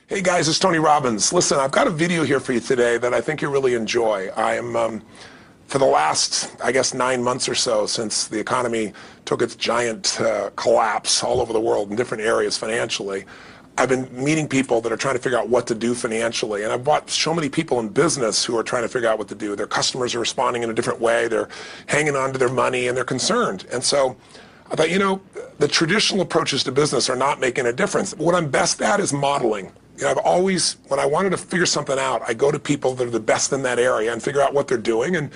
Hey guys, it's Tony Robbins. Listen, I've got a video here for you today that I think you'll really enjoy. I am, for the last, I guess, 9 months or so since the economy took its giant collapse all over the world in different areas financially, I've been meeting people that are trying to figure out what to do financially. And I've watched so many people in business who are trying to figure out what to do. Their customers are responding in a different way. They're hanging on to their money and they're concerned. And so I thought, you know, the traditional approaches to business are not making a difference. What I'm best at is modeling. You know, I've always, when I wanted to figure something out, I go to people that are the best in that area and figure out what they're doing and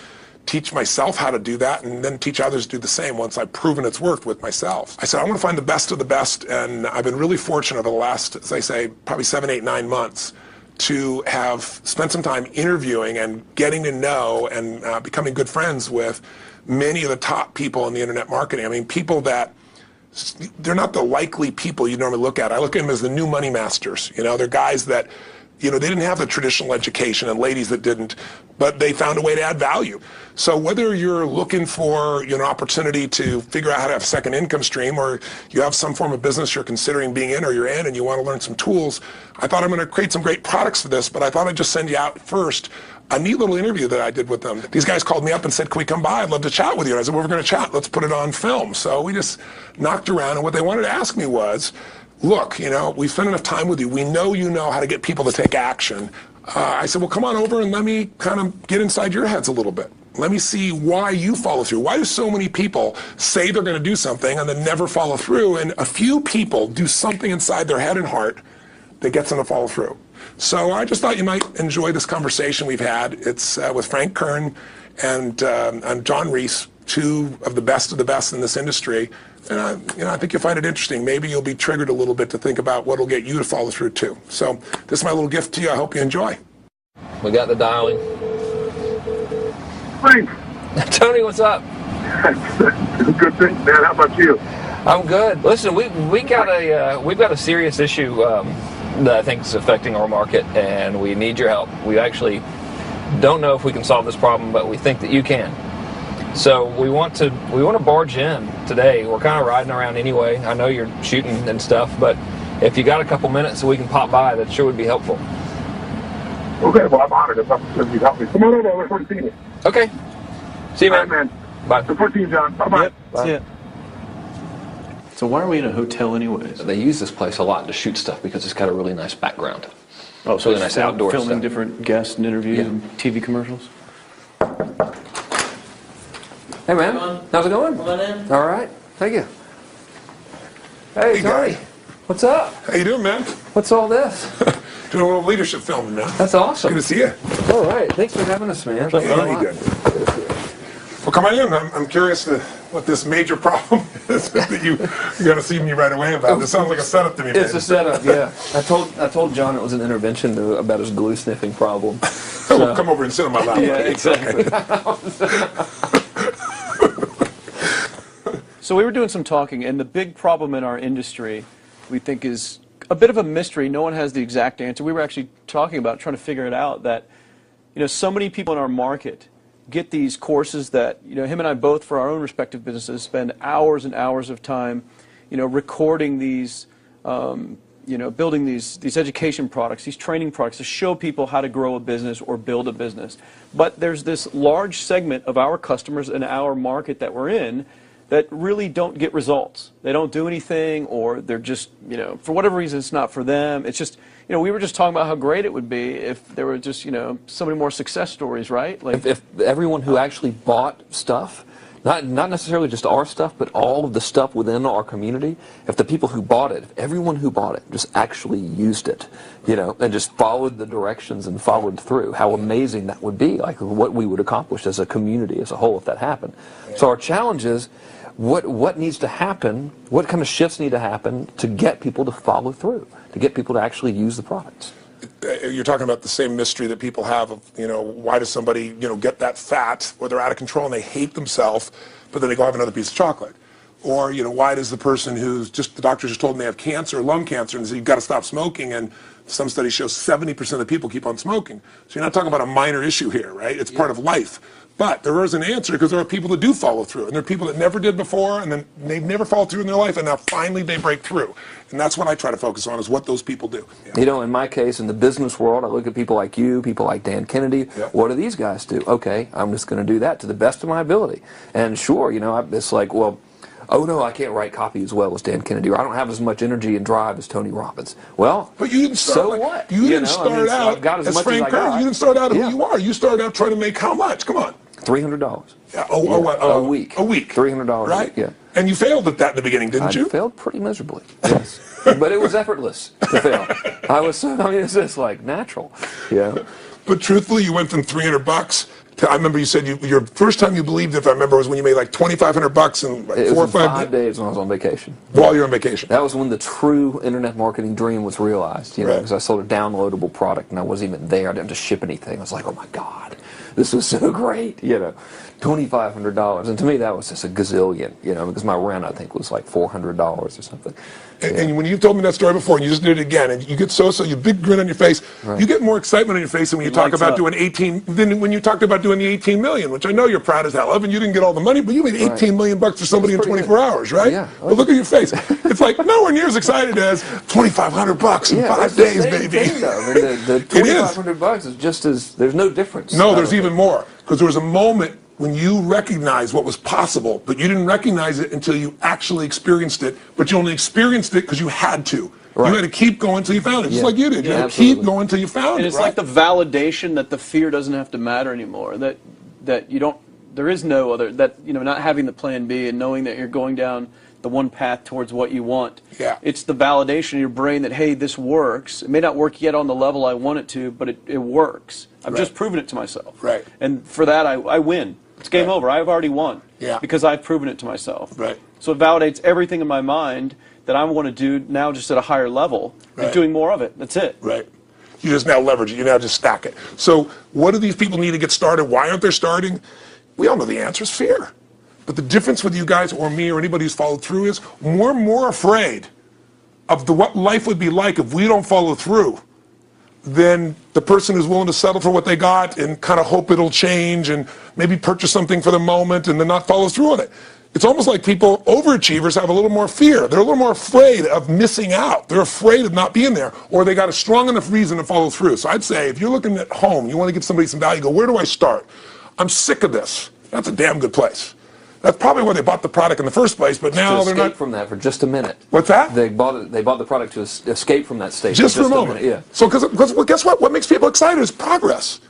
teach myself how to do that and then teach others to do the same once I've proven it's worked with myself. I said, I want to find the best of the best, and I've been really fortunate over the last, as I say, probably 7, 8, 9 months to have spent some time interviewing and getting to know and becoming good friends with many of the top people in the internet marketing. I mean, people that they're not the likely people you normally look at. I look at them as the new money masters. You know, they're guys that, you know, they didn't have the traditional education and ladies that didn't, but they found a way to add value. So whether you're looking for, you know, an opportunity to figure out how to have a second income stream, or you have some form of business you're considering being in or you're in and you want to learn some tools, I thought I'm going to create some great products for this, but I thought I'd just send you out first a neat little interview that I did with them. These guys called me up and said, can we come by? I'd love to chat with you. And I said, well, we're going to chat. Let's put it on film. So we just knocked around, and what they wanted to ask me was, look, you know, we've spent enough time with you. We know you know how to get people to take action. I said, well, come on over and let me kind of get inside your heads a little bit. Let me see why you follow through. Why do so many people say they're going to do something and then never follow through? And a few people do something inside their head and heart that gets them to follow through. So I just thought you might enjoy this conversation we've had. It's with Frank Kern and John Reese, two of the best in this industry. And you know, I think you'll find it interesting. Maybe you'll be triggered a little bit to think about what will get you to follow through too. So this is my little gift to you. I hope you enjoy. We got the dialing. Frank. Tony, what's up? Good thing, man. How about you? I'm good. Listen, we've got a serious issue that I think is affecting our market, and we need your help. We actually don't know if we can solve this problem, but we think that you can. So we want to barge in today. We're kind of riding around anyway. I know you're shooting and stuff, but if you got a couple minutes so we can pop by, that sure would be helpful. Okay, well, I'm honored if you help me. Come on over. I look forward to seeing you. Okay. See you, man. All right, man. Bye. Look forward to you, John. Bye-bye. Yep. Bye. See ya. So why are we in a hotel anyways? They use this place a lot to shoot stuff because it's got a really nice background. Oh, so really nice outdoor filming stuff. different guests and interviews Yeah. and TV commercials? Hey, man. How's it going? Come on in. All right. Thank you. Hey, Hey, Tony. guy. What's up? How you doing, man? What's all this? Doing a little leadership filming now. That's awesome. Good to see you. All right. Thanks for having us, man. Hey, you good? Well, come on in. I'm curious to what this major problem is that you got to see me right away about. This sounds like a setup to me, man. It's a setup, yeah. I told John it was an intervention about his glue sniffing problem. Well, come over and sit on my lap. Yeah, exactly. So we were doing some talking, and the big problem in our industry, we think, is a bit of a mystery. No one has the exact answer. We were actually talking about trying to figure it out, that, you know, so many people in our market get these courses that, you know, him and I both, for our own respective businesses, spend hours and hours of time, you know, recording these, you know, building these education products, these training products to show people how to grow a business or build a business. But there's this large segment of our customers in our market that we're in that really don't get results. They don't do anything, or they're just, you know, for whatever reason, it's not for them. It's just, you know, we were just talking about how great it would be if there were just, you know, so many more success stories, right? Like If everyone who actually bought stuff, not necessarily just our stuff, but all of the stuff within our community, if the people who bought it, if everyone who bought it just actually used it, you know, and just followed the directions and followed through, how amazing that would be, like what we would accomplish as a community as a whole if that happened. So our challenge is, what needs to happen, what kind of shifts need to happen to get people to follow through, to get people to actually use the products? You're talking about the same mystery that people have of, you know, why does somebody, you know, get that fat, or they're out of control and they hate themselves, but then they go have another piece of chocolate? Or, you know, why does the person who's just, the doctor just told them they have cancer, lung cancer, and said you've got to stop smoking, and some studies show 70% of the people keep on smoking. So you're not talking about a minor issue here, right? It's part of life. But there is an answer, because there are people that do follow through, and there are people that never did before, and then they've never followed through in their life, and now finally they break through. And that's what I try to focus on, is what those people do. You know, in my case, in the business world, I look at people like you, people like Dan Kennedy. What do these guys do? Okay, I'm just going to do that to the best of my ability. And sure, you know, it's like, well, oh no, I can't write copy as well as Dan Kennedy, or I don't have as much energy and drive as Tony Robbins. Well, but you didn't start, so what? You didn't start out as Frank Kern. You didn't start out who you are. You started out trying to make how much? Come on. $300. Yeah. A week. A week. $300 right? a week, yeah. And you failed at that in the beginning, didn't you? I failed pretty miserably, yes. But it was effortless to fail. I mean, it's just like natural, yeah. But truthfully, you went from $300 to, I remember you said your first time you believed, if I remember, was when you made like $2,500 in like it 4 or was 5 days when I was on vacation. While you're on vacation. That was when the true internet marketing dream was realized, you know, Right. because I sold a downloadable product and I wasn't even there. I didn't have to ship anything. I was like, oh my God, this was so great, you know. $2,500, and to me that was just a gazillion, you know, because my rent I think was like $400 or something. And when you told me that story before, and you just did it again, and you get you big grin on your face, you get more excitement on your face than when you talk about doing 18, than when you talked about doing the 18 million, which I know you're proud as hell of, and you didn't get all the money, but you made 18 million bucks for somebody in 24 hours, right? Yeah. But look at your face. It's like nowhere near as excited as $2,500 in 5 days, baby. Thing, though. I mean, the $2,500 is just as, there's no difference. No, there's even more, because there was a moment when you recognized what was possible, but you didn't recognize it until you actually experienced it, but you only experienced it because you had to. Right. You had to keep going until you found it, just like you did. You had to keep going until you found it. And it's like the validation that the fear doesn't have to matter anymore, that you don't, there is no other, that, you know, not having the plan B and knowing that you're going down the one path towards what you want. Yeah. It's the validation in your brain that, hey, this works. It may not work yet on the level I want it to, but it works. I've just proven it to myself. Right. And for that, I win. It's game over. I've already won. Yeah. Because I've proven it to myself. Right. So it validates everything in my mind that I want to do now, just at a higher level, and doing more of it. That's it. Right. You just now leverage it. You now just stack it. So what do these people need to get started? Why aren't they starting? We all know the answer is fear. But the difference with you guys or me or anybody who's followed through is we're more afraid of what life would be like if we don't follow through than the person who's willing to settle for what they got and kind of hope it'll change and maybe purchase something for the moment and then not follow through on it. It's almost like people, overachievers, have a little more fear. They're a little more afraid of missing out. They're afraid of not being there, or they got a strong enough reason to follow through. So I'd say if you're looking at home, you want to give somebody some value, go, where do I start? I'm sick of this. That's a damn good place. That's probably why they bought the product in the first place, but now they're not. Escape from that for just a minute. What's that? They bought the product to escape from that state. Just for a moment. Yeah. So, because well, guess what? What makes people excited is progress.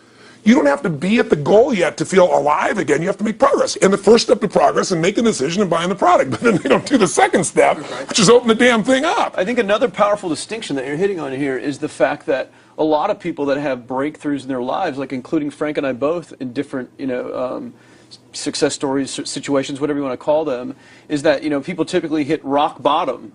You don't have to be at the goal yet to feel alive again. You have to make progress. And the first step to progress is making a decision and buying the product. But then they don't do the second step, which is open the damn thing up. I think another powerful distinction that you're hitting on here is the fact that a lot of people that have breakthroughs in their lives, like including Frank and I both in different, success stories, situations, whatever you want to call them, is that, people typically hit rock bottom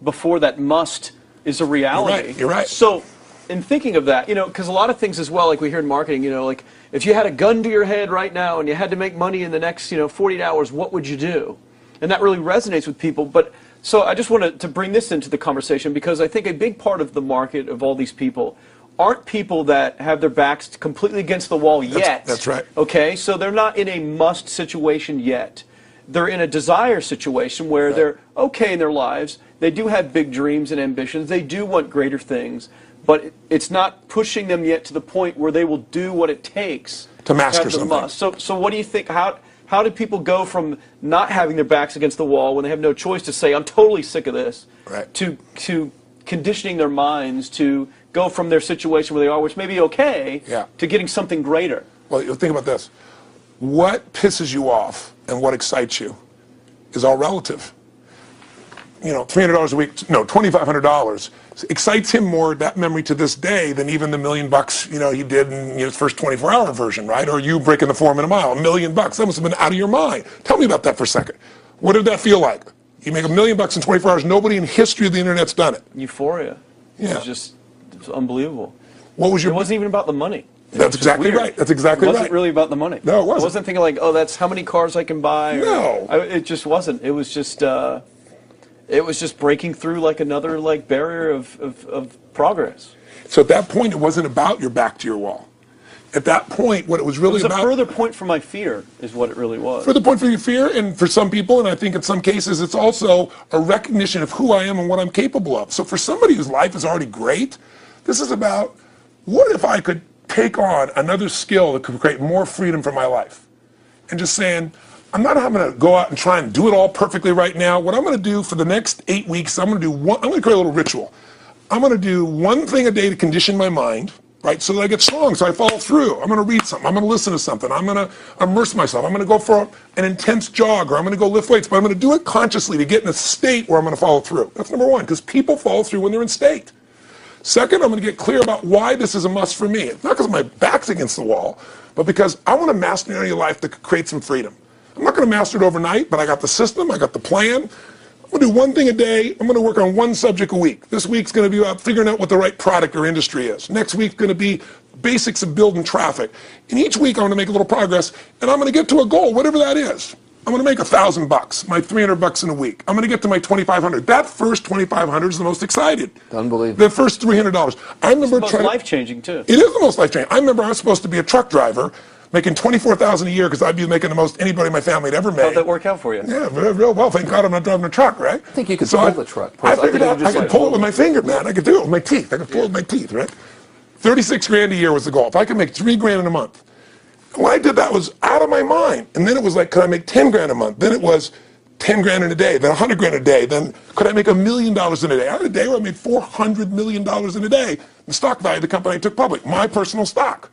before that must is a reality. You're right. So in thinking of that, because a lot of things as well, like we hear in marketing, like if you had a gun to your head right now and you had to make money in the next, 48 hours, what would you do? And that really resonates with people. But so I just wanted to bring this into the conversation, because I think a big part of the market of all these people aren't people that have their backs completely against the wall yet. That's right. Okay, so they're not in a must situation yet. They're in a desire situation where they're okay in their lives. They do have big dreams and ambitions. They do want greater things, but it's not pushing them yet to the point where they will do what it takes to master have the something. must. So what do you think? How do people go from not having their backs against the wall when they have no choice to say, I'm totally sick of this, to conditioning their minds to go from their situation where they are, which may be okay, to getting something greater? Well, think about this. What pisses you off and what excites you is all relative. $300 a week, no, $2,500 excites him more, that memory to this day, than even the $1 million, he did in his first 24-hour version, right? Or you breaking the 4-minute mile, $1 million. That must have been out of your mind. Tell me about that for a second. What did that feel like? You make $1 million in 24 hours. Nobody in history of the internet's done it. Euphoria. Yeah. It was unbelievable. What was your? It wasn't even about the money. That's exactly right. That's exactly right. It wasn't really about the money. No, it wasn't. I wasn't thinking like, oh, that's how many cars I can buy. No. It just wasn't. It was just breaking through like another barrier of progress. So at that point, it wasn't about your back to your wall. At that point, what it was really It was about... a further point for my fear, is what it really was. Further point for your fear, and for some people, and I think in some cases, it's also a recognition of who I am and what I'm capable of. So for somebody whose life is already great, this is about, what if I could take on another skill that could create more freedom for my life? And just saying, I'm not having to go out and try and do it all perfectly right now. What I'm going to do for the next 8 weeks, I'm going to create a little ritual. I'm going to do one thing a day to condition my mind, right, so that I get strong, so I follow through. I'm going to read something. I'm going to listen to something. I'm going to immerse myself. I'm going to go for an intense jog, or I'm going to go lift weights, but I'm going to do it consciously to get in a state where I'm going to follow through. That's number one, because people follow through when they're in state. Second, I'm going to get clear about why this is a must for me. It's not because my back's against the wall, but because I want to master an area of life that could create some freedom. I'm not going to master it overnight, but I got the system, I got the plan. I'm going to do one thing a day. I'm going to work on one subject a week. This week's going to be about figuring out what the right product or industry is. Next week's going to be basics of building traffic. And each week I'm going to make a little progress, and I'm going to get to a goal, whatever that is. I'm going to make $1,000, my $300 in a week. I'm going to get to my $2,500. That first $2,500 is the most excited. Unbelievable. The first $300. I remember It's the most life-changing, too. It is the most life-changing. I remember I was supposed to be a truck driver, making $24,000 a year because I'd be making the most anybody in my family had ever made. How'd that work out for you? Yeah, real well. Thank God I'm not driving a truck, right? I think you could pull the truck. I figured out I could pull it with my finger, man. I could do it with my teeth. I could pull it with my teeth, right? 36 grand a year was the goal. If I could make 3 grand in a month. When I did that, was out of my mind. And then it was like, could I make 10 grand a month? Then it was 10 grand in a day, then 100 grand a day. Then could I make $1 million in a day? I had a day where I made $400 million in a day. The stock value of the company I took public, my personal stock.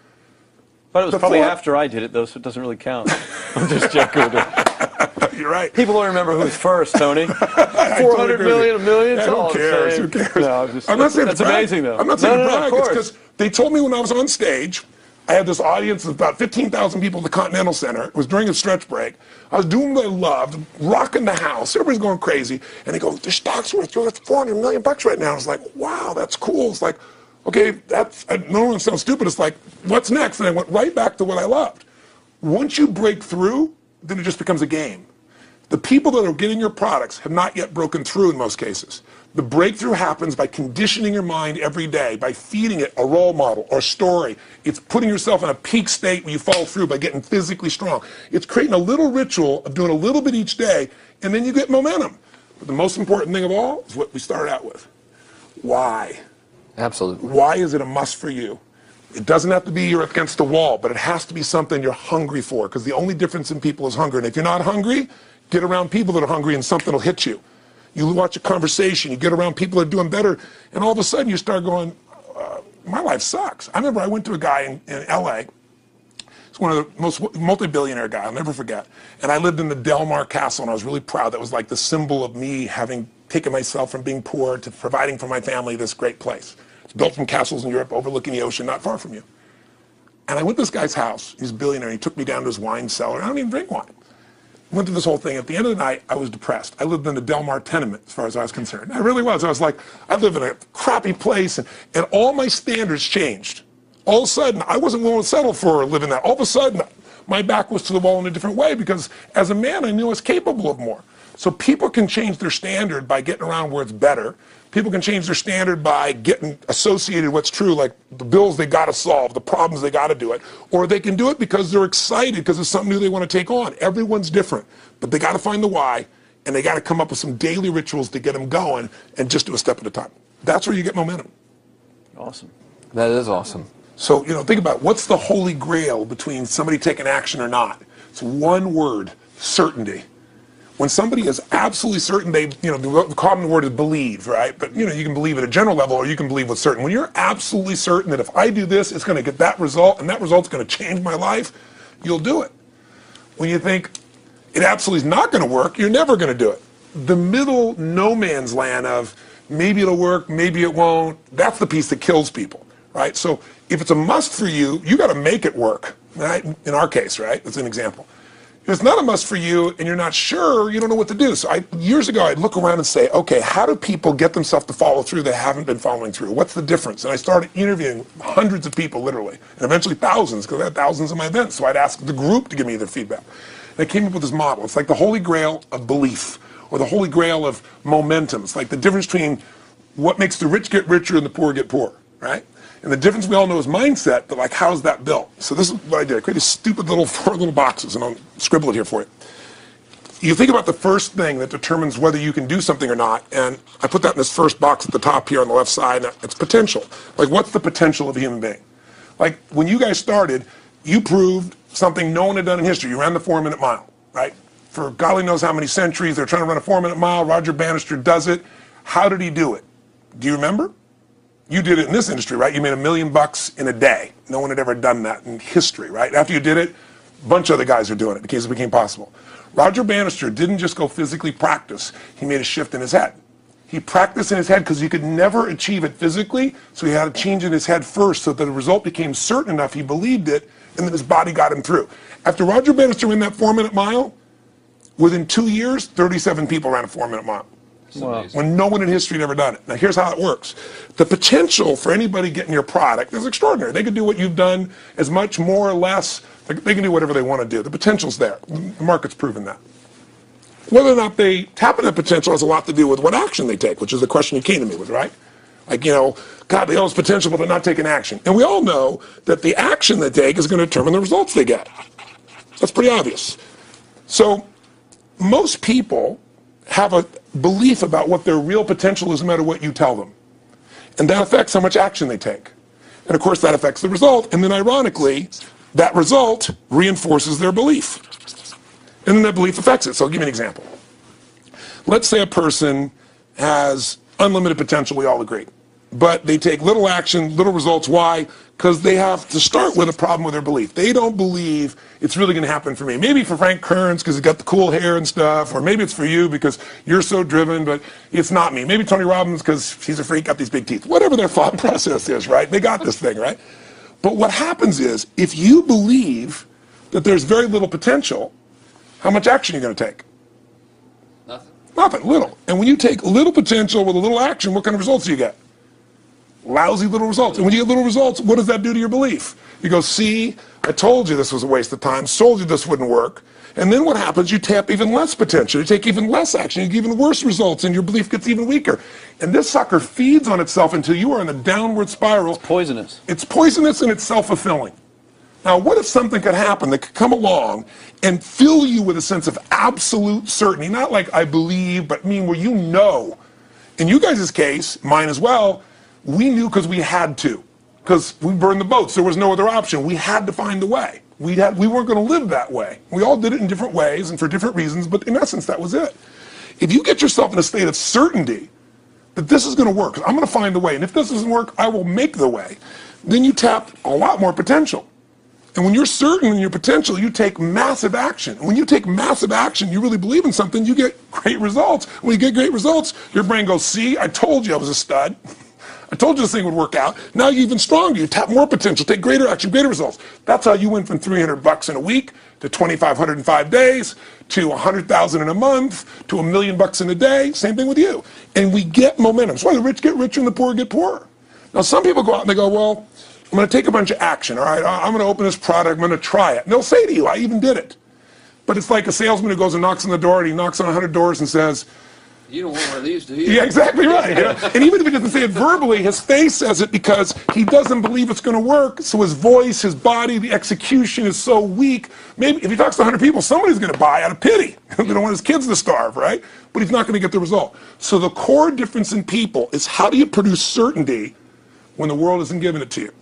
But it was probably after I did it, though, so it doesn't really count. I'm just joking. You're right. People don't remember who's first, Tony. 400 million, $1 million. Yeah, who cares? Who cares? No, I'm not saying that's to brag. amazing, though. I'm not saying to brag. of course. It's because they told me when I was on stage, I had this audience of about 15,000 people at the Continental Center. It was during a stretch break. I was doing what I loved, rocking the house. Everybody's going crazy. And they go, the stock's worth $400 million right now. I was like, wow, that's cool. It's like, okay, I don't want to sound stupid. It's like, what's next? And I went right back to what I loved. Once you break through, then it just becomes a game. The people that are getting your products have not yet broken through in most cases. The breakthrough happens by conditioning your mind every day, by feeding it a role model or a story. It's putting yourself in a peak state where you follow through by getting physically strong. It's creating a little ritual of doing a little bit each day, and then you get momentum. But the most important thing of all is what we started out with. Why? Absolutely. Why is it a must for you? It doesn't have to be you're against the wall, but it has to be something you're hungry for, because the only difference in people is hunger. And if you're not hungry, get around people that are hungry and something will hit you. You watch a conversation, you get around people that are doing better, and all of a sudden you start going, my life sucks. I remember I went to a guy in LA. He's one of the most multi-billionaire guy, I'll never forget. And I lived in the Del Mar Castle, and I was really proud. That was like the symbol of me having taken myself from being poor to providing for my family this great place. It's built from castles in Europe overlooking the ocean, not far from you. And I went to this guy's house. He's a billionaire. He took me down to his wine cellar. I don't even drink wine. Went through this whole thing. At the end of the night, I was depressed. I lived in the Del Mar tenement, as far as I was concerned. I really was. I was like, I live in a crappy place, and all my standards changed. All of a sudden, I wasn't willing to settle for living that. All of a sudden, my back was to the wall in a different way, because as a man, I knew I was capable of more. So people can change their standard by getting around where it's better. People can change their standard by getting associated with what's true, like the bills they got to solve, the problems they got to do it. Or they can do it because they're excited, because it's something new they want to take on. Everyone's different, but they got to find the why, and they got to come up with some daily rituals to get them going, and just do a step at a time. That's where you get momentum. Awesome. That is awesome. So, think about what's the holy grail between somebody taking action or not. It's one word: certainty. When somebody is absolutely certain, the common word is believe, right? But, you can believe at a general level, or you can believe with certain. When you're absolutely certain that if I do this, it's going to get that result, and that result's going to change my life, you'll do it. When you think it absolutely is not going to work, you're never going to do it. The middle no man's land of maybe it'll work, maybe it won't, that's the piece that kills people, right? So if it's a must for you, you got to make it work, right? In our case, right? That's an example. If it's not a must for you and you're not sure, you don't know what to do. So years ago, I'd look around and say, okay, how do people get themselves to follow through that haven't been following through? What's the difference? And I started interviewing hundreds of people, literally, and eventually thousands, because I had thousands of my events. So I'd ask the group to give me their feedback. And I came up with this model. It's like the holy grail of belief, or the holy grail of momentum. It's like the difference between what makes the rich get richer and the poor get poorer. right? And the difference we all know is mindset, but like, how's that built? So this is what I did. I created stupid little 4 little boxes, and I'll scribble it here for you. You think about the first thing that determines whether you can do something or not, and I put that in this first box at the top here on the left side. It's potential. Like, what's the potential of a human being? Like, when you guys started, you proved something no one had done in history. You ran the 4-minute mile, right? For golly knows how many centuries, they're trying to run a 4-minute mile. Roger Bannister does it. How did he do it? Do you remember? You did it in this industry, right? You made $1 million in a day. No one had ever done that in history, right? After you did it, a bunch of other guys are doing it because it became possible. Roger Bannister didn't just go physically practice. He made a shift in his head. He practiced in his head because he could never achieve it physically, so he had to change in his head first so that the result became certain enough he believed it, and then his body got him through. After Roger Bannister ran that 4-minute mile, within 2 years, 37 people ran a 4-minute mile. Wow. When no one in history had ever done it. Now here's how it works. The potential for anybody getting your product is extraordinary. They can do what you've done as much, more or less. They can do whatever they want to do. The potential's there. The market's proven that. Whether or not they tap into that potential has a lot to do with what action they take, which is the question you came to me with, right? Like, you know, God, they all have potential, but they're not taking action. And we all know that the action they take is going to determine the results they get. That's pretty obvious. So most people have a belief about what their real potential is no matter what you tell them. And that affects how much action they take. And of course that affects the result. And then ironically, that result reinforces their belief. And then that belief affects it. So I'll give you an example. Let's say a person has unlimited potential, we all agree. But they take little action, little results. Why? Because they have to start with a problem with their belief. They don't believe it's really going to happen for me. Maybe for Frank Kern because he's got the cool hair and stuff, or maybe it's for you because you're so driven, but it's not me. Maybe Tony Robbins because he's a freak, got these big teeth. Whatever their thought process is, right? They got this thing, right? But what happens is, if you believe that there's very little potential, how much action are you going to take? Nothing. Nothing, little. And when you take little potential with a little action, what kind of results do you get? Lousy little results. And when you get little results, what does that do to your belief? You go, see, I told you this was a waste of time, told you this wouldn't work. And then what happens? You tap even less potential. You take even less action. You get even worse results, and your belief gets even weaker. And this sucker feeds on itself until you are in a downward spiral. It's poisonous. It's poisonous and it's self-fulfilling. Now, what if something could happen that could come along and fill you with a sense of absolute certainty? Not like I believe, but mean where you know. In you guys' case, mine as well, we knew because we had to. Because we burned the boats. There was no other option. We had to find a way. We weren't going to live that way. We all did it in different ways and for different reasons, but in essence, that was it. If you get yourself in a state of certainty that this is going to work, I'm going to find the way, and if this doesn't work, I will make the way, then you tap a lot more potential. And when you're certain in your potential, you take massive action. And when you take massive action, you really believe in something, you get great results. When you get great results, your brain goes, see, I told you I was a stud. I told you this thing would work out. Now you're even stronger. You tap more potential, take greater action, greater results. That's how you went from $300 in a week to $2,500 in 5 days to $100,000 in a month to $1 million in a day. Same thing with you. And we get momentum. That's why the rich get richer and the poor get poorer. Now some people go out and they go, well, I'm going to take a bunch of action. All right, I'm going to open this product. I'm going to try it. And they'll say to you, I even did it. But it's like a salesman who goes and knocks on the door, and he knocks on 100 doors and says, You don't want one of these, do you? yeah, exactly right. Yeah. And even if he doesn't say it verbally, his face says it because he doesn't believe it's going to work. So his voice, his body, the execution is so weak. Maybe if he talks to 100 people, somebody's going to buy out of pity. They don't want his kids to starve, right? But he's not going to get the result. So the core difference in people is how do you produce certainty when the world isn't giving it to you?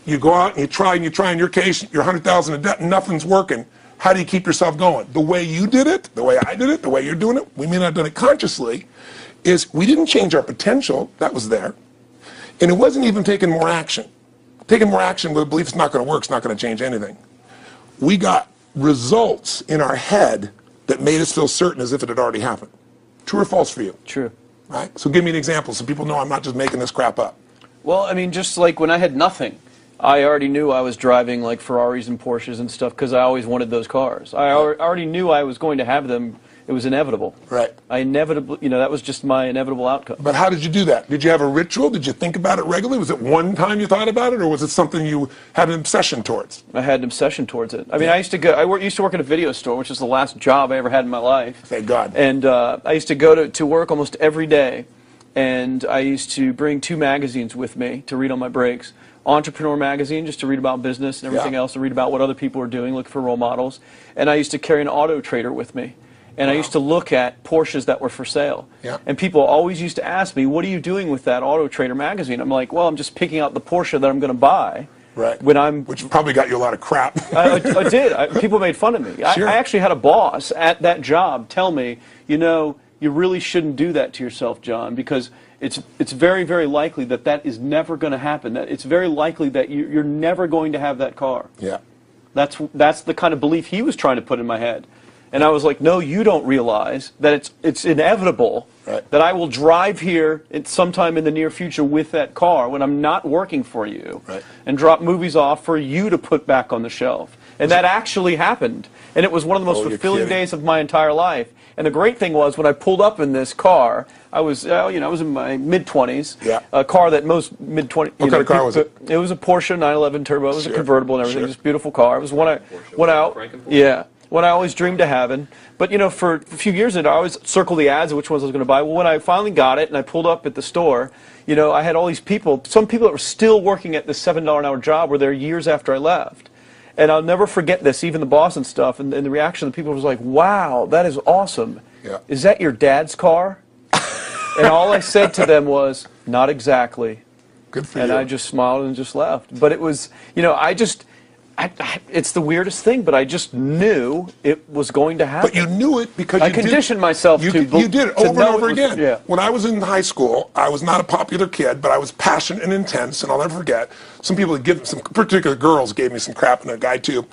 You go out and you try. In your case, you're 100,000 in debt and nothing's working. How do you keep yourself going? The way you did it, the way I did it, the way you're doing it, we may not have done it consciously, is we didn't change our potential. That was there. And it wasn't even taking more action. Taking more action with a belief it's not going to work, it's not going to change anything. We got results in our head that made us feel certain as if it had already happened. True or false for you? True. Right? So give me an example so people know I'm not just making this crap up. Well, I mean, just like when I had nothing, I already knew I was driving like Ferraris and Porsches and stuff because I always wanted those cars. I already knew I was going to have them. It was inevitable. Right. I inevitably, that was just my inevitable outcome. But how did you do that? Did you have a ritual? Did you think about it regularly? Was it one time you thought about it, or was it something you had an obsession towards? I had an obsession towards it. I mean, I used to work at a video store, which is the last job I ever had in my life. Thank God. And I used to go to work almost every day and I used to bring 2 magazines with me to read on my breaks. Entrepreneur magazine, just to read about business and everything else, and read about what other people are doing, look for role models. And I used to carry an Auto Trader with me. And I used to look at Porsches that were for sale. And people always used to ask me, what are you doing with that Auto Trader magazine? I'm like, well, I'm just picking out the Porsche that I'm going to buy. Which probably got you a lot of crap. I did. People made fun of me. I actually had a boss at that job tell me, you know, you really shouldn't do that to yourself, John, because it's very, very likely that that is never going to happen. That it's very likely that you're never going to have that car. That's the kind of belief he was trying to put in my head. And I was like, no, you don't realize that it's inevitable that I will drive here sometime in the near future with that car when I'm not working for you and drop movies off for you to put back on the shelf. And that actually happened. And it was one of the most fulfilling days of my entire life. And the great thing was, when I pulled up in this car, I was, I was in my mid-20s. A car that most mid-20s. What kind of car was it? It was a Porsche 911 Turbo. It was a convertible and everything. Just beautiful car. It was one I always dreamed of having. But, you know, for a few years I always circled the ads of which ones I was going to buy. Well, when I finally got it and I pulled up at the store, you know, I had all these people, some people that were still working at this $7 an hour job were there years after I left. And I'll never forget this, even the boss and stuff, and the reaction of the people was like, wow, that is awesome. Is that your dad's car? And all I said to them was, not exactly. Good for you. And I just smiled and just left. But it was, you know, it's the weirdest thing, but I just knew it was going to happen. But you knew it because I conditioned myself you to You did it over and over again. Yeah. When I was in high school, I was not a popular kid, but I was passionate and intense, and I'll never forget, some particular girls gave me some crap, and a guy too.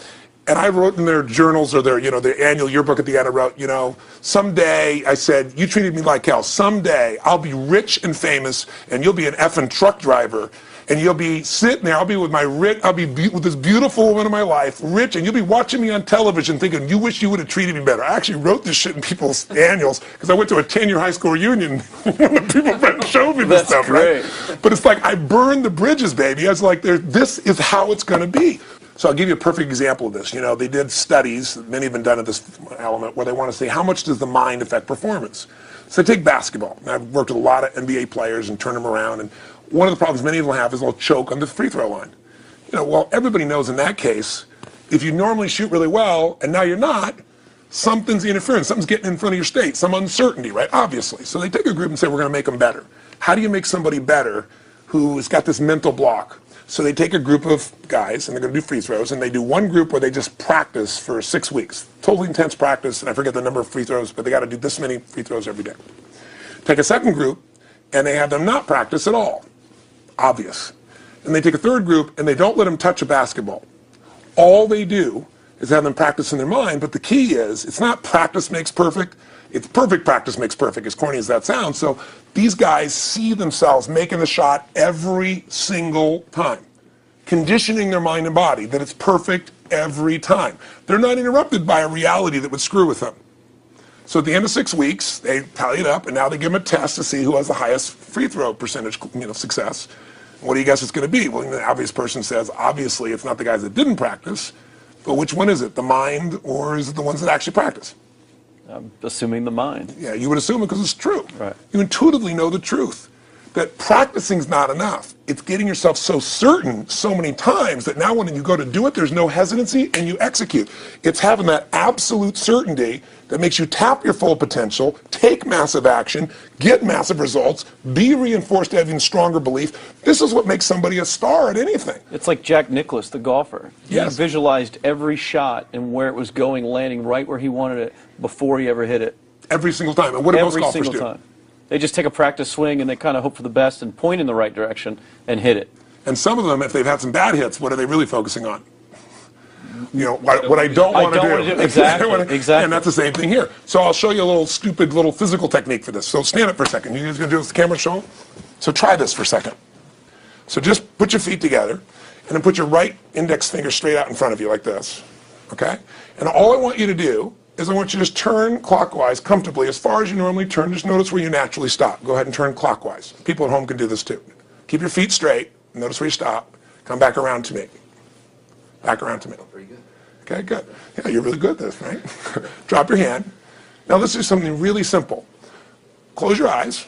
And I wrote in their journals or their, you know, their annual yearbook at the end, I wrote, you know, someday, I said, you treated me like hell. Someday I'll be rich and famous, and you'll be an effing truck driver. And you'll be sitting there, I'll be with with this beautiful woman of my life, rich, and you'll be watching me on television thinking, you wish you would have treated me better. I actually wrote this shit in people's annuals because I went to a 10-year high school reunion and people showed me this stuff, right? But it's like, I burned the bridges, baby. I was like, this is how it's going to be. So I'll give you a perfect example of this. You know, they did studies, many have been done at this element, where they want to say, how much does the mind affect performance? So take basketball. And I've worked with a lot of NBA players and turned them around, and one of the problems many of them have is they'll choke on the free throw line. You know, well, everybody knows in that case, if you normally shoot really well and now you're not, something's interfering, something's getting in front of your state, some uncertainty, right? Obviously. So they take a group and say, we're going to make them better. How do you make somebody better who has got this mental block? So they take a group of guys and they're going to do free throws, and they do one group where they just practice for 6 weeks. Totally intense practice, and I forget the number of free throws, but they got to do this many free throws every day. Take a second group and they have them not practice at all. Obvious. And they take a third group and they don't let them touch a basketball. All they do is have them practice in their mind, but the key is, it's not practice makes perfect, it's perfect practice makes perfect, as corny as that sounds. So these guys see themselves making the shot every single time, conditioning their mind and body that it's perfect every time. They're not interrupted by a reality that would screw with them. So at the end of 6 weeks, they tally it up, and now they give them a test to see who has the highest free throw percentage, success. What do you guess it's going to be? Well, the obvious person says, obviously, it's not the guys that didn't practice, but which one is it? The mind, or is it the ones that actually practice? I'm assuming the mind. Yeah, you would assume it because it's true. Right. You intuitively know the truth. That practicing's not enough. It's getting yourself so certain so many times that now when you go to do it, there's no hesitancy and you execute. It's having that absolute certainty that makes you tap your full potential, take massive action, get massive results, be reinforced to have even stronger belief. This is what makes somebody a star at anything. It's like Jack Nicklaus, the golfer. Yes. He visualized every shot and where it was going, landing right where he wanted it before he ever hit it. Every single time. And what do most golfers do? Every single time. They just take a practice swing and they kind of hope for the best and point in the right direction and hit it. And some of them, if they've had some bad hits, what are they really focusing on? You know, what I don't want to do. Exactly. Exactly. And that's the same thing here. So I'll show you a little stupid little physical technique for this. So stand up for a second. You guys going to do this? The camera show? So try this for a second. So just put your feet together and then put your right index finger straight out in front of you like this. Okay? And all I want you to do is I want you to just turn clockwise comfortably as far as you normally turn. Just notice where you naturally stop. Go ahead and turn clockwise. People at home can do this too. Keep your feet straight. Notice where you stop. Come back around to me. Back around to me. Pretty good. Okay, good. Yeah, you're really good at this, right? Drop your hand. Now let's do something really simple. Close your eyes.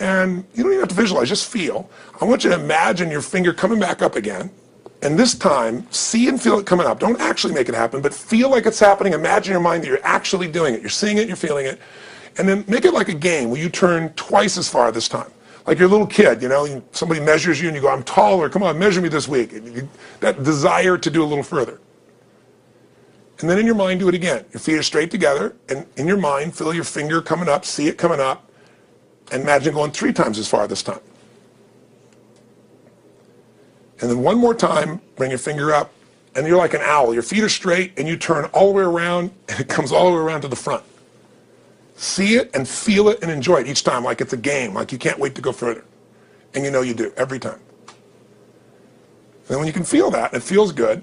And you don't even have to visualize, just feel. I want you to imagine your finger coming back up again. And this time, see and feel it coming up. Don't actually make it happen, but feel like it's happening. Imagine in your mind that you're actually doing it. You're seeing it, you're feeling it. And then make it like a game where you turn twice as far this time. Like you're a little kid, you know, somebody measures you and you go, I'm taller, come on, measure me this week. That desire to do a little further. And then in your mind, do it again. Your feet are straight together, and in your mind, feel your finger coming up, see it coming up, and imagine going 3 times as far this time. And then one more time, bring your finger up, and you're like an owl. Your feet are straight, and you turn all the way around, and it comes all the way around to the front. See it and feel it and enjoy it each time, like it's a game, like you can't wait to go further. And you know you do, every time. And then when you can feel that, and it feels good,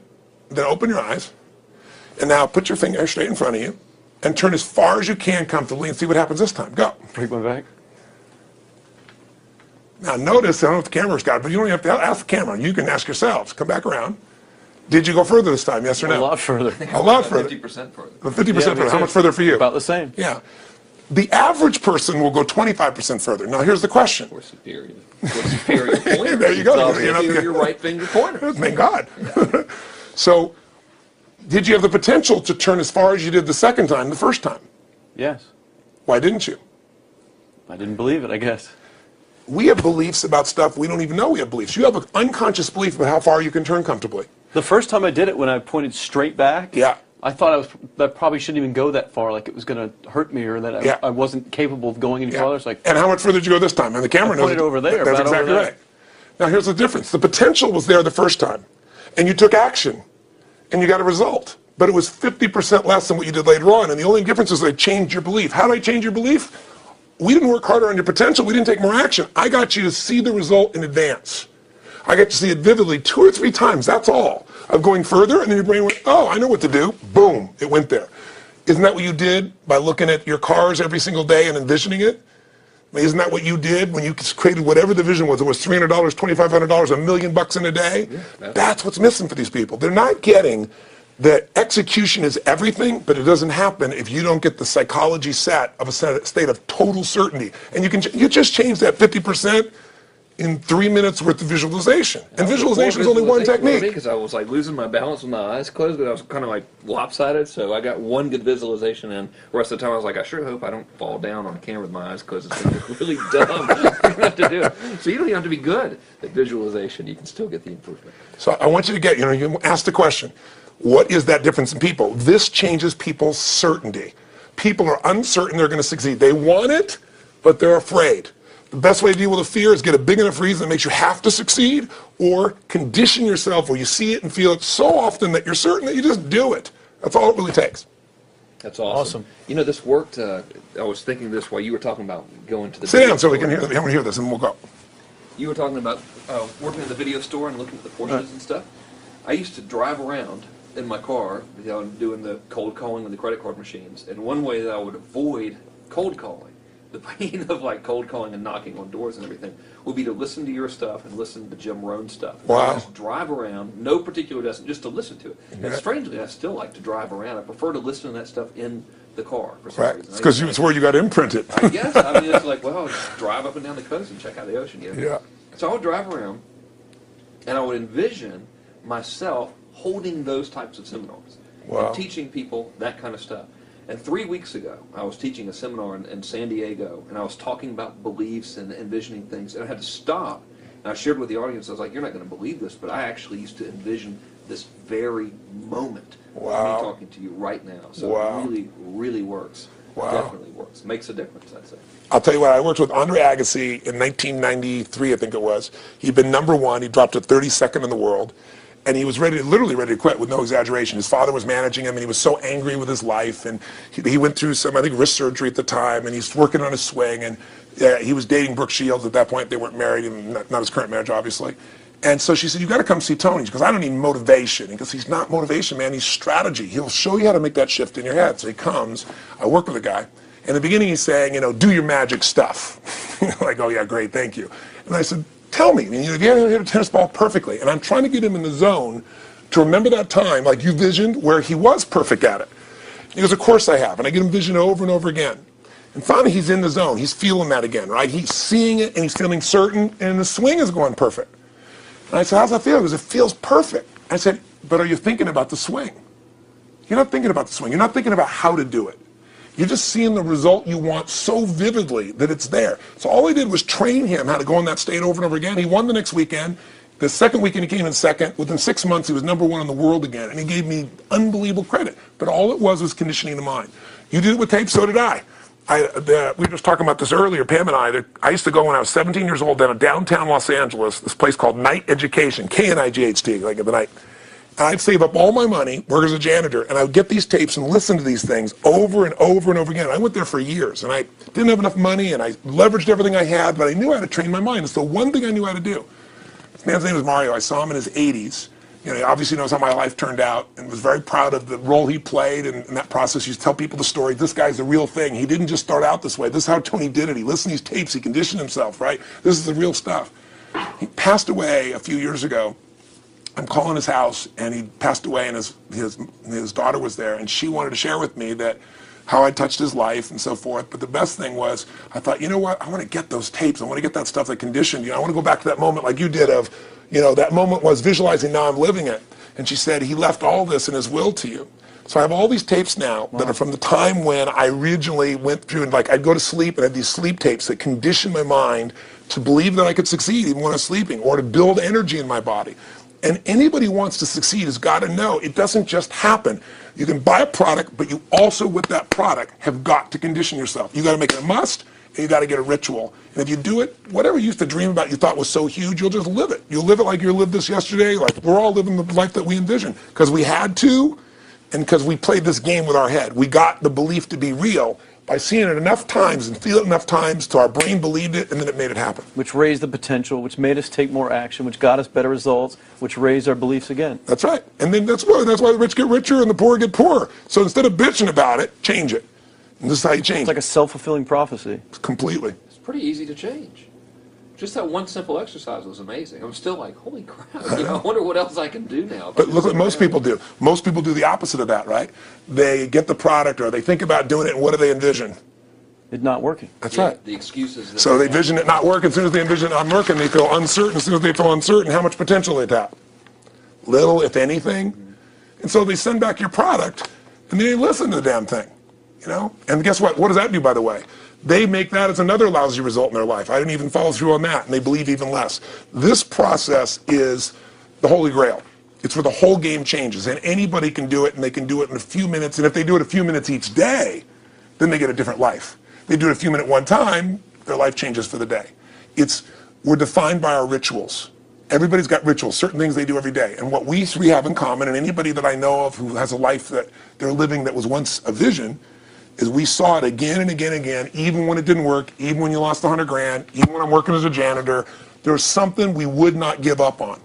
then open your eyes, and now put your finger straight in front of you, and turn as far as you can comfortably, and see what happens this time. Go. Break my back. Now notice, I don't know if the camera's got it, but you don't have to ask the camera. You can ask yourselves. Come back around. Did you go further this time, yes or no? A lot further. A lot further. 50% further. 50% further. How much further for you? About the same. Yeah. The average person will go 25% further. Now here's the question. We're superior. We're superior pointer. There you go. It's your right finger pointer. Thank God. So, did you have the potential to turn as far as you did the second time, the first time? Yes. Why didn't you? I didn't believe it, I guess. We have beliefs about stuff we don't even know we have beliefs. You have an unconscious belief about how far you can turn comfortably. The first time I did it, when I pointed straight back, Yeah. I thought I probably shouldn't even go that far, like it was going to hurt me, or that I wasn't capable of going any farther. It's like, and how much further did you go this time? And the camera knows. Pointed over there. That's about exactly over there. right. Now here's the difference. The potential was there the first time, and you took action, and you got a result. But it was 50% less than what you did later on, and the only difference is they changed your belief. How did I change your belief? We didn't work harder on your potential. We didn't take more action. I got you to see the result in advance. I got to see it vividly 2 or 3 times. That's all. Of going further, and then your brain went, oh, I know what to do. Boom, it went there. Isn't that what you did by looking at your cars every single day and envisioning it? I mean, isn't that what you did when you created whatever the vision was? It was $300, $2,500, $1 million in a day? Yeah, that's what's missing for these people. They're not getting that execution is everything, but it doesn't happen if you don't get the psychology set of a state of total certainty. And you just change that 50% in 3 minutes worth of visualization. And visualization is only one technique. Because I was like losing my balance with my eyes closed, but I was kind of like lopsided, so I got one good visualization in. The rest of the time I was like, I sure hope I don't fall down on camera with my eyes closed. It's going to look really dumb. I don't have to do it. So you don't even have to be good at visualization. You can still get the improvement. So I want you to get, you ask the question, what is that difference in people? This changes people's certainty. People are uncertain they're going to succeed. They want it, but they're afraid. The best way to deal with a fear is get a big enough reason that makes you have to succeed, or condition yourself where you see it and feel it so often that you're certain that you just do it. That's all it really takes. That's awesome. You know, this worked. I was thinking this while you were talking about going to the Sit down so we can hear, hear this, and we'll go. You were talking about working in the video store and looking at the Porsches and stuff. I used to drive around in my car, doing the cold calling on the credit card machines. And one way that I would avoid cold calling, the pain of like cold calling and knocking on doors and everything, would be to listen to your stuff and listen to Jim Rohn's stuff. Wow. Just drive around, no particular destination, just to listen to it. And strangely, I still like to drive around. I prefer to listen to that stuff in the car for some reason. It's because it's where you got imprinted. I guess. I mean, it's like, well, I'll just drive up and down the coast and check out the ocean. Yeah. So I would drive around, and I would envision myself holding those types of seminars and teaching people that kind of stuff. And 3 weeks ago, I was teaching a seminar in San Diego, and I was talking about beliefs and envisioning things, and I had to stop. And I shared with the audience, I was like, you're not going to believe this, but I actually used to envision this very moment of me talking to you right now. So it really, really works. Definitely works. Makes a difference, I'd say. I'll tell you what, I worked with Andre Agassi in 1993, I think it was. He'd been #1. He dropped to 32nd in the world. And he was literally ready to quit with no exaggeration. His father was managing him, and he was so angry with his life. And he went through some, I think, wrist surgery at the time, and he's working on his swing. And he was dating Brooke Shields at that point. They weren't married, and not his current marriage, obviously. And so she said, you got to come see Tony. Because I don't need motivation. Because he's not motivation, man. He's strategy. He'll show you how to make that shift in your head. So he comes. I work with the guy. In the beginning, he's saying, do your magic stuff. Like, oh, yeah, great, thank you. And I said, tell me, if you ever hit a tennis ball perfectly, and I'm trying to get him in the zone to remember that time, like you visioned, where he was perfect at it. He goes, of course I have. And I get him vision over and over again. And finally, he's in the zone. He's feeling that again, right? He's seeing it, and he's feeling certain, and the swing is going perfect. And I said, how's that feel? He goes, it feels perfect. I said, but are you thinking about the swing? You're not thinking about the swing. You're not thinking about how to do it. You're just seeing the result you want so vividly that it's there. So all I did was train him how to go in that state over and over again. He won the next weekend. The second weekend he came in second. Within 6 months, he was #1 in the world again. And he gave me unbelievable credit. But all it was conditioning the mind. You did it with tape, so did I. We were just talking about this earlier, Pam and I. I used to go when I was 17 years old down in downtown Los Angeles, this place called Night Education, K-N-I-G-H-T, like in the night. And I'd save up all my money, work as a janitor, and I would get these tapes and listen to these things over and over and over again. I went there for years, and I didn't have enough money, and I leveraged everything I had, but I knew how to train my mind. It's the one thing I knew how to do. This man's name is Mario. I saw him in his 80s. You know, he obviously knows how my life turned out and was very proud of the role he played in that process. He used to tell people the story. This guy's the real thing. He didn't just start out this way. This is how Tony did it. He listened to these tapes. He conditioned himself, right? This is the real stuff. He passed away a few years ago. I'm calling his house, and he passed away, and his daughter was there, and she wanted to share with me that how I touched his life and so forth. But the best thing was, I thought, you know what? I want to get those tapes. I want to get that stuff that conditioned you. I want to go back to that moment like you did of, you know, that moment was visualizing, now I'm living it. And she said, he left all this in his will to you. So I have all these tapes now that are from the time when I originally went through, and like I'd go to sleep and I had these sleep tapes that conditioned my mind to believe that I could succeed even when I was sleeping, or to build energy in my body. And anybody who wants to succeed has got to know it doesn't just happen. You can buy a product, but you also, with that product, have got to condition yourself. You got to make it a must, and you got to get a ritual. And if you do it, whatever you used to dream about you thought was so huge, you'll just live it. You'll live it like you lived this yesterday, like we're all living the life that we envision. Because we had to, and because we played this game with our head. We got the belief to be real by seeing it enough times and feel it enough times till our brain believed it, and then it made it happen. Which raised the potential, which made us take more action, which got us better results, which raised our beliefs again. That's right. And then that's why the rich get richer and the poor get poorer. So instead of bitching about it, change it. And this is how you change It's like a self-fulfilling prophecy. Completely. It's pretty easy to change. Just that one simple exercise was amazing. I'm still like, holy crap, you know, I wonder what else I can do now. But look what most people do. Most people do the opposite of that, right? They get the product, or they think about doing it, and what do they envision? It's not working. That's right. The excuses. So they envision it not working. As soon as they envision it not working, they feel uncertain. As soon as they feel uncertain, how much potential they tap? Little, if anything. And so they send back your product, and they listen to the damn thing. You know? And guess what? What does that do, by the way? They make that as another lousy result in their life. I didn't even follow through on that, and they believe even less. This process is the holy grail. It's where the whole game changes, and anybody can do it, and they can do it in a few minutes. And if they do it a few minutes each day, then they get a different life. They do it a few minutes one time, their life changes for the day. We're defined by our rituals. Everybody's got rituals, certain things they do every day. And what we three have in common, and anybody that I know of who has a life that they're living that was once a vision, is we saw it again and again and again, even when it didn't work, even when you lost 100 grand, even when I'm working as a janitor. There's something we would not give up on.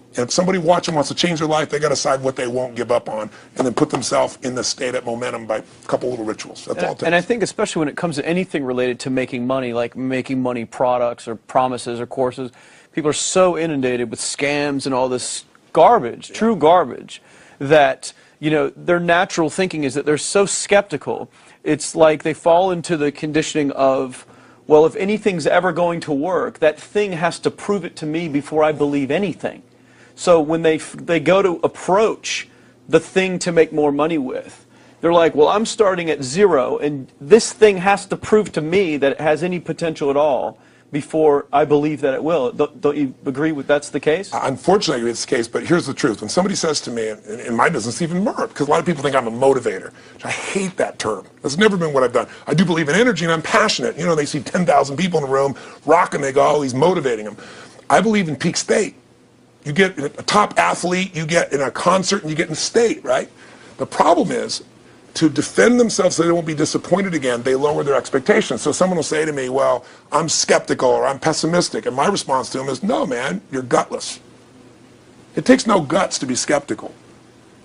And if somebody watching wants to change their life, they got to decide what they won't give up on, and then put themselves in the state of momentum by a couple little rituals. That's all it takes. And I think especially when it comes to anything related to making money, like making money products or promises or courses, people are so inundated with scams and all this garbage, true garbage, that, you know, their natural thinking is that they're so skeptical. It's like they fall into the conditioning of, well, if anything's ever going to work, that thing has to prove it to me before I believe anything. So when they go to approach the thing to make more money with, they're like, well, I'm starting at zero, and this thing has to prove to me that it has any potential at all before I believe that it will. Don't you agree with that's the case? Unfortunately, it's the case, but here's the truth. When somebody says to me, in my business, even more, because a lot of people think I'm a motivator. I hate that term. That's never been what I've done. I do believe in energy, and I'm passionate. You know, they see 10,000 people in a room rocking, they go, oh, he's motivating them. I believe in peak state. You get a top athlete, you get in a concert, and you get in state, right? The problem is, to defend themselves so they won't be disappointed again, they lower their expectations. So someone will say to me, well, I'm skeptical or I'm pessimistic. And my response to them is, no, man, you're gutless. It takes no guts to be skeptical.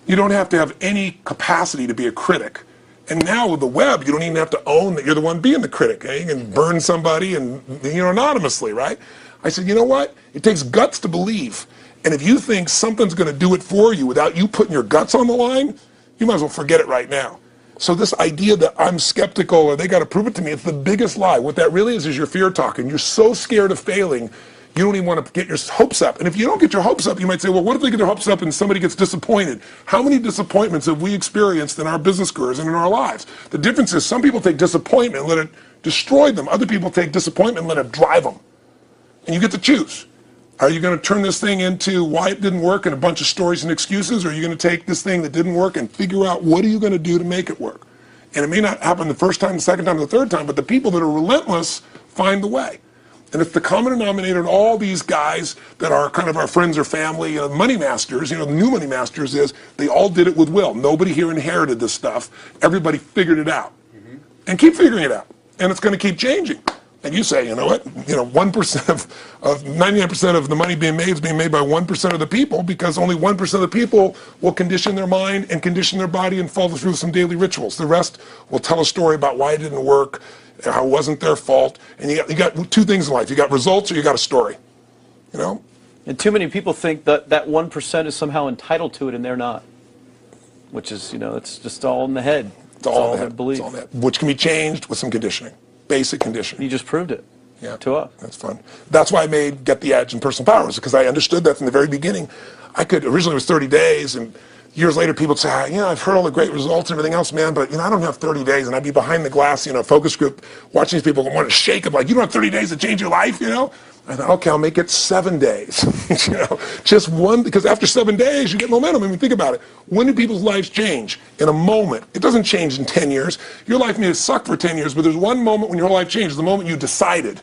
You don't have to have any capacity to be a critic. And now with the web, you don't even have to own that you're the one being the critic. You can burn somebody and, you know, anonymously, right? I said, you know what? It takes guts to believe. And if you think something's going to do it for you without you putting your guts on the line, you might as well forget it right now. So this idea that I'm skeptical or they got to prove it to me, it's the biggest lie. What that really is your fear talking. You're so scared of failing, you don't even want to get your hopes up. And if you don't get your hopes up, you might say, well, what if they get their hopes up and somebody gets disappointed? How many disappointments have we experienced in our business careers and in our lives? The difference is some people take disappointment and let it destroy them. Other people take disappointment and let it drive them. And you get to choose. Are you going to turn this thing into why it didn't work and a bunch of stories and excuses, or are you going to take this thing that didn't work and figure out what are you going to do to make it work? And it may not happen the first time, the second time, the third time, but the people that are relentless find the way. And it's the common denominator in all these guys that are kind of our friends or family, money masters, the new money masters is they all did it with will. Nobody here inherited this stuff. Everybody figured it out. And keep figuring it out. And it's going to keep changing. And you say, you know what, 1% of 99% of the money being made is being made by 1% of the people, because only 1% of the people will condition their mind and condition their body and follow through some daily rituals. The rest will tell a story about why it didn't work, how it wasn't their fault. And you got two things in life. You got results or you got a story, And too many people think that 1% is somehow entitled to it, and they're not. Which is, it's just all in the head. It's all in their belief. It's all in the head, which can be changed with some conditioning. Basic conditioning. You just proved it to us. That's fun. That's why I made Get the Edge and Personal Powers, because I understood that from the very beginning. Originally it was 30 days, and years later people would say, I've heard all the great results and everything else, man, but I don't have 30 days, and I'd be behind the glass, focus group, watching these people and want to shake them, like, you don't have 30 days to change your life, I thought, okay, I'll make it 7 days, just one, because after 7 days, you get momentum. I mean, think about it. When do people's lives change? In a moment. It doesn't change in 10 years. Your life may have sucked for 10 years, but there's one moment when your whole life changes, the moment you decided.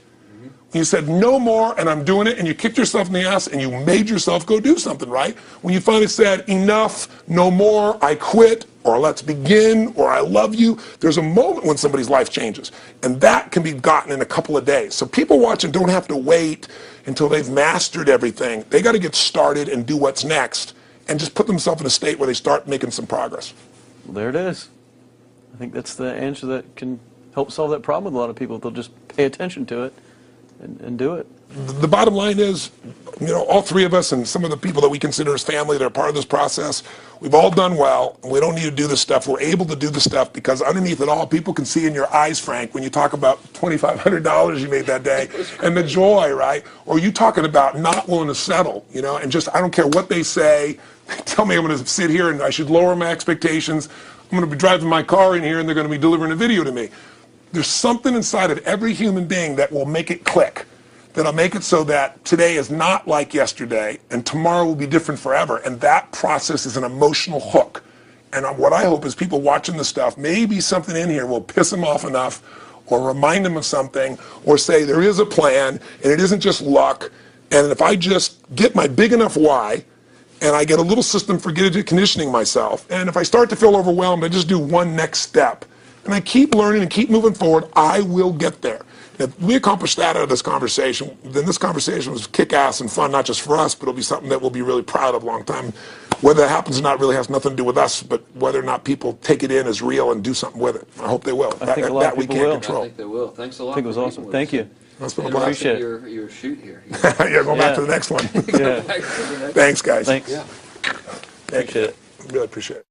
When you said, no more, and I'm doing it, and you kicked yourself in the ass, and you made yourself go do something, right? When you finally said, enough, no more, I quit, or let's begin, or I love you, there's a moment when somebody's life changes. And that can be gotten in a couple of days. So people watching don't have to wait until they've mastered everything. They got to get started and do what's next, and just put themselves in a state where they start making some progress. Well, there it is. I think that's the answer that can help solve that problem with a lot of people. They'll just pay attention to it and do it. The bottom line is, all three of us and some of the people that we consider as family that are part of this process, we've all done well, and we don't need to do this stuff. We're able to do the stuff because underneath it all, people can see in your eyes, Frank, when you talk about $2,500 you made that day, and the joy, right? Or you talking about not willing to settle, and just, I don't care what they say, they tell me I'm going to sit here and I should lower my expectations. I'm going to be driving my car in here and they're going to be delivering a video to me. There's something inside of every human being that will make it click, that'll make it so that today is not like yesterday and tomorrow will be different forever. And that process is an emotional hook. And what I hope is people watching this stuff, maybe something in here will piss them off enough or remind them of something or say there is a plan and it isn't just luck. And if I just get my big enough why and I get a little system for conditioning myself, and if I start to feel overwhelmed, I just do one next step. And I keep learning and keep moving forward, I will get there. If we accomplish that out of this conversation, then this conversation was kick-ass and fun, not just for us, but it'll be something that we'll be really proud of a long time. Whether that happens or not really has nothing to do with us, but whether or not people take it in as real and do something with it. I hope they will. I think a lot of people will. I think they will. Thanks a lot. I think it was awesome. Thank you. That's been a And blast. appreciate it. your shoot here. Yeah, go back to the next one. Yeah. Thanks, guys. Thanks. Yeah. Thank you. Appreciate it. Really appreciate it.